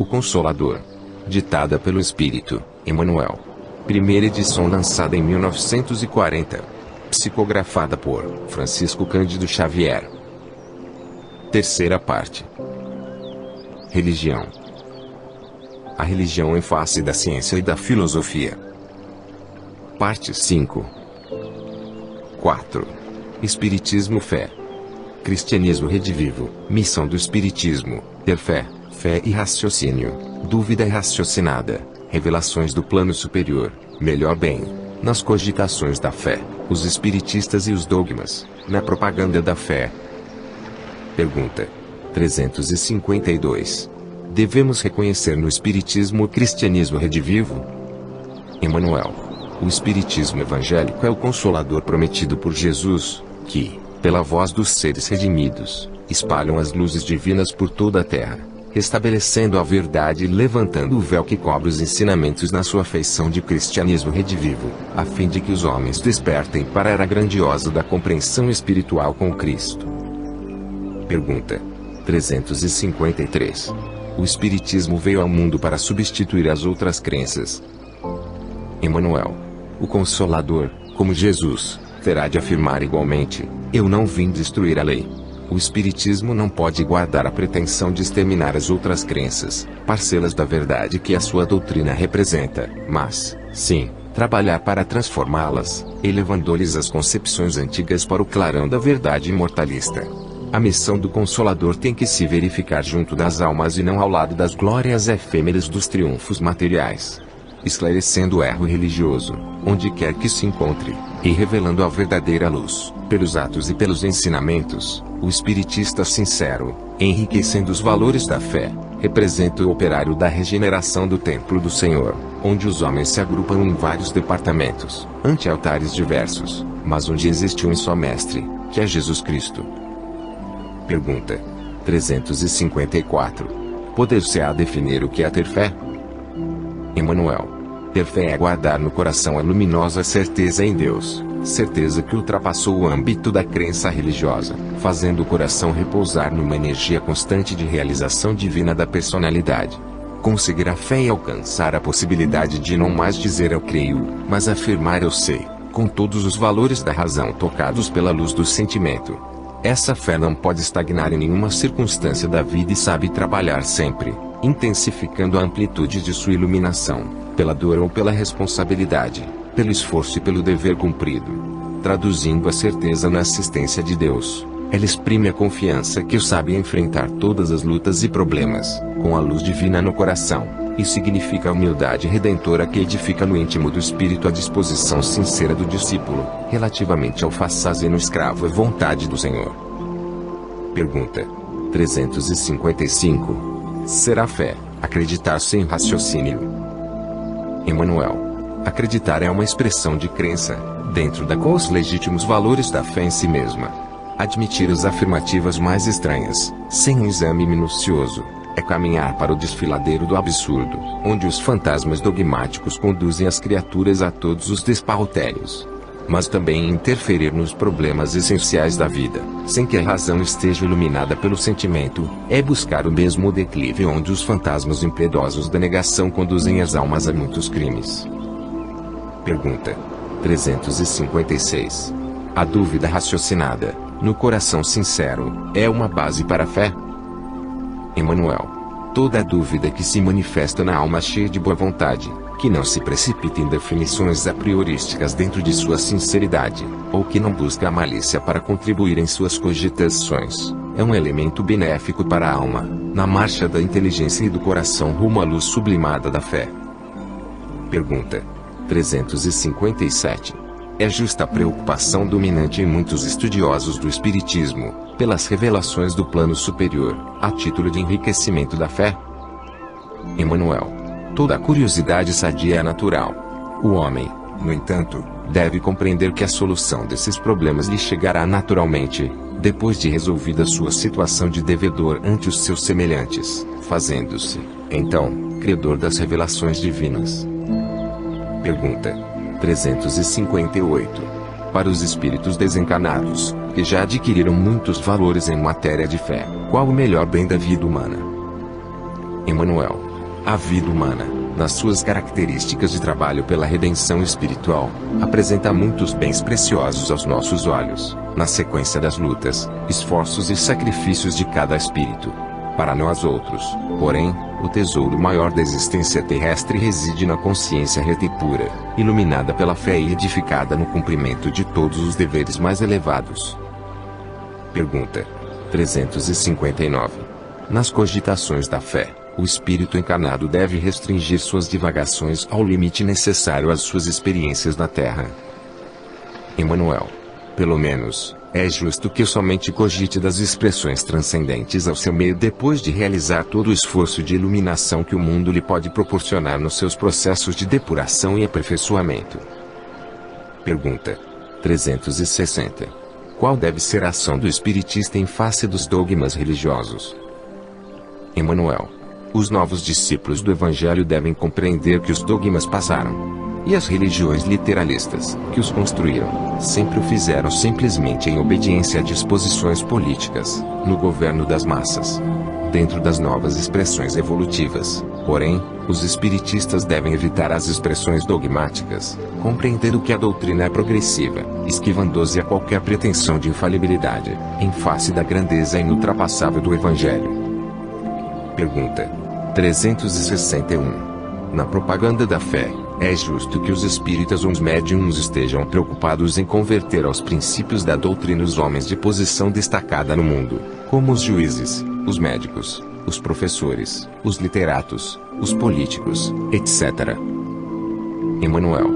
O Consolador. Ditada pelo Espírito, Emmanuel. Primeira edição lançada em 1940. Psicografada por Francisco Cândido Xavier. Terceira parte. Religião. A religião em face da ciência e da filosofia. Parte 5. 4. Espiritismo, fé. Cristianismo redivivo. Missão do Espiritismo: ter fé, fé e raciocínio. Dúvida raciocinada. Revelações do plano superior. Melhor bem. Nas cogitações da fé, os espiritistas e os dogmas. Na propaganda da fé. Pergunta 352. Devemos reconhecer no Espiritismo o cristianismo redivivo? Emmanuel. O Espiritismo evangélico é o Consolador prometido por Jesus, que, pela voz dos seres redimidos, espalham as luzes divinas por toda a terra, restabelecendo a verdade e levantando o véu que cobre os ensinamentos na sua feição de cristianismo redivivo, a fim de que os homens despertem para a era grandiosa da compreensão espiritual com Cristo. Pergunta 353. O Espiritismo veio ao mundo para substituir as outras crenças? Emmanuel. O Consolador, como Jesus, terá de afirmar igualmente: eu não vim destruir a lei. O Espiritismo não pode guardar a pretensão de exterminar as outras crenças, parcelas da verdade que a sua doutrina representa, mas, sim, trabalhar para transformá-las, elevando-lhes as concepções antigas para o clarão da verdade imortalista. A missão do Consolador tem que se verificar junto das almas e não ao lado das glórias efêmeras dos triunfos materiais. Esclarecendo o erro religioso, onde quer que se encontre, e revelando a verdadeira luz, pelos atos e pelos ensinamentos, o espiritista sincero, enriquecendo os valores da fé, representa o operário da regeneração do templo do Senhor, onde os homens se agrupam em vários departamentos, ante altares diversos, mas onde existe um só mestre, que é Jesus Cristo. Pergunta 354. Poder-se-á definir o que é ter fé? Emmanuel. Ter fé é guardar no coração a luminosa certeza em Deus, certeza que ultrapassou o âmbito da crença religiosa, fazendo o coração repousar numa energia constante de realização divina da personalidade. Conseguir a fé é alcançar a possibilidade de não mais dizer eu creio, mas afirmar eu sei, com todos os valores da razão tocados pela luz do sentimento. Essa fé não pode estagnar em nenhuma circunstância da vida e sabe trabalhar sempre, intensificando a amplitude de sua iluminação, pela dor ou pela responsabilidade, pelo esforço e pelo dever cumprido. Traduzindo a certeza na assistência de Deus, ela exprime a confiança que sabe enfrentar todas as lutas e problemas, com a luz divina no coração, e significa a humildade redentora que edifica no íntimo do espírito a disposição sincera do discípulo, relativamente ao fazendo escravo à vontade do Senhor. Pergunta 355. Será fé acreditar sem raciocínio? Emmanuel. Acreditar é uma expressão de crença, dentro da qual os legítimos valores da fé em si mesma. Admitir as afirmativas mais estranhas, sem um exame minucioso, é caminhar para o desfiladeiro do absurdo, onde os fantasmas dogmáticos conduzem as criaturas a todos os despautérios. Mas também interferir nos problemas essenciais da vida, sem que a razão esteja iluminada pelo sentimento, é buscar o mesmo declive onde os fantasmas impiedosos da negação conduzem as almas a muitos crimes. Pergunta 356. A dúvida raciocinada, no coração sincero, é uma base para a fé? Emmanuel. Toda dúvida que se manifesta na alma cheia de boa vontade, que não se precipita em definições a priorísticas dentro de sua sinceridade, ou que não busca a malícia para contribuir em suas cogitações, é um elemento benéfico para a alma, na marcha da inteligência e do coração rumo à luz sublimada da fé. Pergunta 357. É justa a preocupação dominante em muitos estudiosos do Espiritismo, pelas revelações do plano superior, a título de enriquecimento da fé? Emmanuel. Toda curiosidade sadia é natural. O homem, no entanto, deve compreender que a solução desses problemas lhe chegará naturalmente, depois de resolvida sua situação de devedor ante os seus semelhantes, fazendo-se, então, credor das revelações divinas. Pergunta 358. Para os espíritos desencarnados, que já adquiriram muitos valores em matéria de fé, qual o melhor bem da vida humana? Emmanuel. A vida humana, nas suas características de trabalho pela redenção espiritual, apresenta muitos bens preciosos aos nossos olhos, na sequência das lutas, esforços e sacrifícios de cada espírito. Para nós outros, porém, o tesouro maior da existência terrestre reside na consciência reta e pura, iluminada pela fé e edificada no cumprimento de todos os deveres mais elevados. Pergunta 359. Nas cogitações da fé, o espírito encarnado deve restringir suas divagações ao limite necessário às suas experiências na Terra. Emmanuel. Pelo menos, é justo que somente cogite das expressões transcendentes ao seu meio depois de realizar todo o esforço de iluminação que o mundo lhe pode proporcionar nos seus processos de depuração e aperfeiçoamento. Pergunta 360. Qual deve ser a ação do espiritista em face dos dogmas religiosos? Emmanuel. Os novos discípulos do Evangelho devem compreender que os dogmas passaram. E as religiões literalistas, que os construíram, sempre o fizeram simplesmente em obediência a disposições políticas, no governo das massas. Dentro das novas expressões evolutivas, porém, os espiritistas devem evitar as expressões dogmáticas, compreendendo que a doutrina é progressiva, esquivando-se a qualquer pretensão de infalibilidade, em face da grandeza inultrapassável do Evangelho. Pergunta 361. Na propaganda da fé, é justo que os espíritas ou os médiuns estejam preocupados em converter aos princípios da doutrina os homens de posição destacada no mundo, como os juízes, os médicos, os professores, os literatos, os políticos, etc. Emmanuel.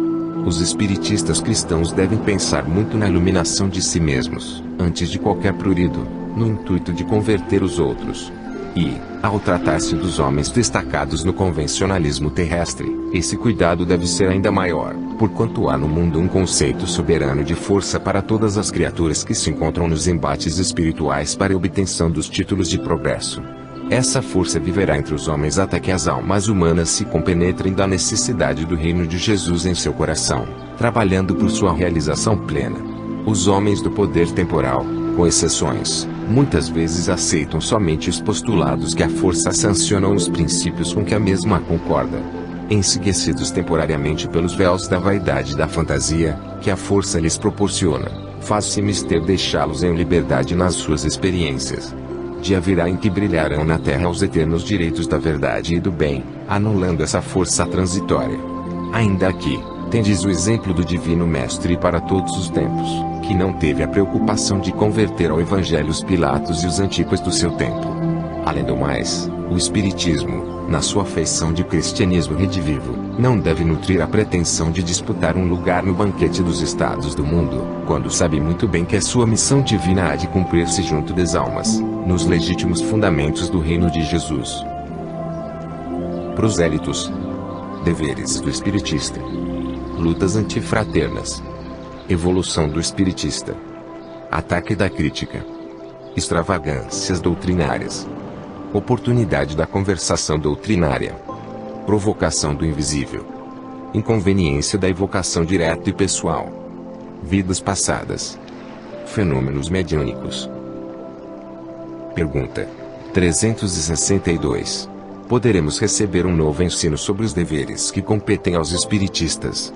Os espiritistas cristãos devem pensar muito na iluminação de si mesmos, antes de qualquer prurido, no intuito de converter os outros. E, ao tratar-se dos homens destacados no convencionalismo terrestre, esse cuidado deve ser ainda maior, porquanto há no mundo um conceito soberano de força para todas as criaturas que se encontram nos embates espirituais para a obtenção dos títulos de progresso. Essa força viverá entre os homens até que as almas humanas se compenetrem da necessidade do reino de Jesus em seu coração, trabalhando por sua realização plena. Os homens do poder temporal, com exceções, muitas vezes aceitam somente os postulados que a força sanciona ou os princípios com que a mesma concorda. Enseguecidos temporariamente pelos véus da vaidade e da fantasia, que a força lhes proporciona, faz-se mister deixá-los em liberdade nas suas experiências. Dia virá em que brilharão na terra os eternos direitos da verdade e do bem, anulando essa força transitória. Ainda aqui, tendes o exemplo do Divino Mestre para todos os tempos, que não teve a preocupação de converter ao Evangelho os Pilatos e os Antipas do seu tempo. Além do mais, o Espiritismo, na sua feição de cristianismo redivivo, não deve nutrir a pretensão de disputar um lugar no banquete dos estados do mundo, quando sabe muito bem que a sua missão divina há de cumprir-se junto das almas, nos legítimos fundamentos do reino de Jesus. Prosélitos. Deveres do espiritista. Lutas antifraternas. Evolução do espiritista. Ataque da crítica. Extravagâncias doutrinárias. Oportunidade da conversação doutrinária. Provocação do invisível. Inconveniência da evocação direta e pessoal. Vidas passadas. Fenômenos mediúnicos. Pergunta 362. Poderemos receber um novo ensino sobre os deveres que competem aos espiritistas?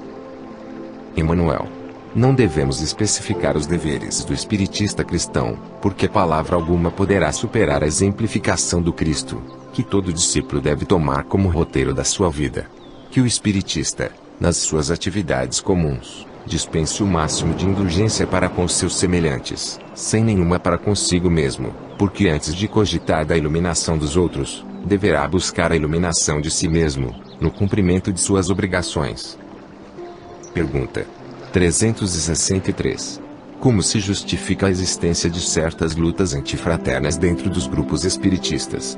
Emmanuel. Não devemos especificar os deveres do espiritista cristão, porque palavra alguma poderá superar a exemplificação do Cristo, que todo discípulo deve tomar como roteiro da sua vida. Que o espiritista, nas suas atividades comuns, dispense o máximo de indulgência para com seus semelhantes, sem nenhuma para consigo mesmo, porque antes de cogitar da iluminação dos outros, deverá buscar a iluminação de si mesmo, no cumprimento de suas obrigações. Pergunta 363. Como se justifica a existência de certas lutas antifraternas dentro dos grupos espiritistas?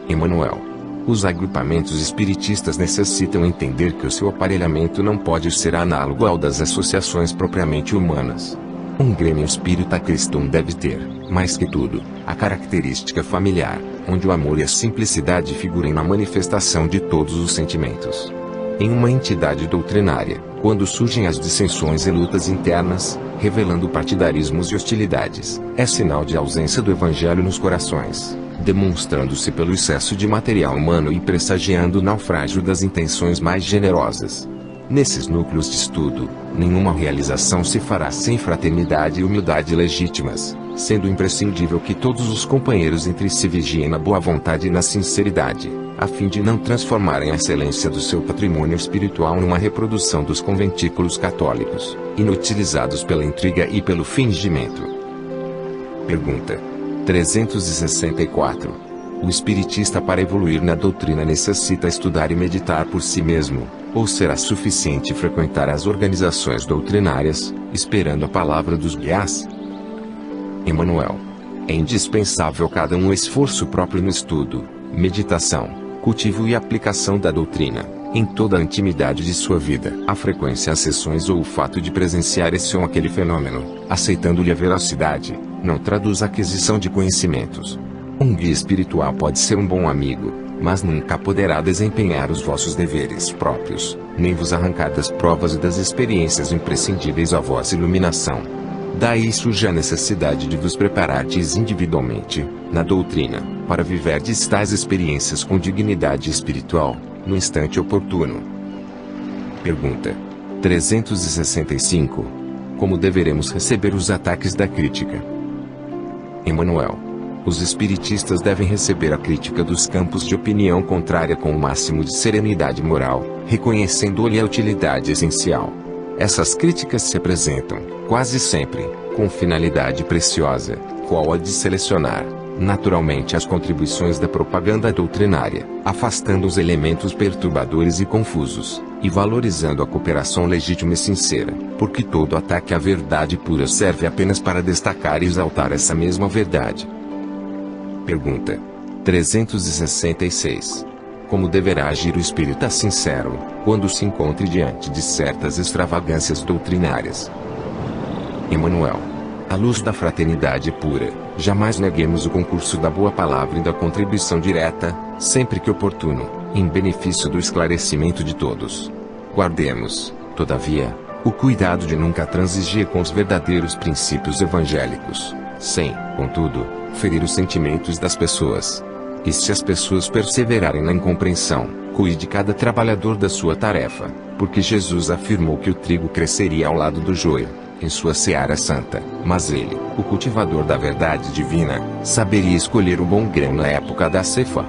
Emmanuel. Os agrupamentos espiritistas necessitam entender que o seu aparelhamento não pode ser análogo ao das associações propriamente humanas. Um grêmio espírita cristão deve ter, mais que tudo, a característica familiar, onde o amor e a simplicidade figurem na manifestação de todos os sentimentos. Em uma entidade doutrinária, quando surgem as dissensões e lutas internas, revelando partidarismos e hostilidades, é sinal de ausência do Evangelho nos corações, demonstrando-se pelo excesso de material humano e pressagiando o naufrágio das intenções mais generosas. Nesses núcleos de estudo, nenhuma realização se fará sem fraternidade e humildade legítimas, sendo imprescindível que todos os companheiros entre si vigiem na boa vontade e na sinceridade, a fim de não transformarem a excelência do seu patrimônio espiritual numa reprodução dos conventículos católicos, inutilizados pela intriga e pelo fingimento. Pergunta 364. O espiritista para evoluir na doutrina necessita estudar e meditar por si mesmo, ou será suficiente frequentar as organizações doutrinárias, esperando a palavra dos guias? Emmanuel. É indispensável cada um esforço próprio no estudo, meditação, cultivo e aplicação da doutrina, em toda a intimidade de sua vida. A frequência às sessões ou o fato de presenciar esse ou aquele fenômeno, aceitando-lhe a veracidade, não traduz a aquisição de conhecimentos. Um guia espiritual pode ser um bom amigo, mas nunca poderá desempenhar os vossos deveres próprios, nem vos arrancar das provas e das experiências imprescindíveis à vossa iluminação. Daí surge a necessidade de vos preparardes individualmente, na doutrina, para viverdes tais experiências com dignidade espiritual, no instante oportuno. Pergunta 365. Como deveremos receber os ataques da crítica? Emmanuel. Os espiritistas devem receber a crítica dos campos de opinião contrária com o máximo de serenidade moral, reconhecendo-lhe a utilidade essencial. Essas críticas se apresentam, quase sempre, com finalidade preciosa, qual a de selecionar, naturalmente, as contribuições da propaganda doutrinária, afastando os elementos perturbadores e confusos, e valorizando a cooperação legítima e sincera, porque todo ataque à verdade pura serve apenas para destacar e exaltar essa mesma verdade. Pergunta 366. Como deverá agir o espírita sincero, quando se encontre diante de certas extravagâncias doutrinárias? Emmanuel. À luz da fraternidade pura, jamais neguemos o concurso da boa palavra e da contribuição direta, sempre que oportuno, em benefício do esclarecimento de todos. Guardemos, todavia, o cuidado de nunca transigir com os verdadeiros princípios evangélicos, sem, contudo, ferir os sentimentos das pessoas. E se as pessoas perseverarem na incompreensão, cuide cada trabalhador da sua tarefa, porque Jesus afirmou que o trigo cresceria ao lado do joio, em sua seara santa, mas ele, o cultivador da verdade divina, saberia escolher o bom grão na época da ceifa.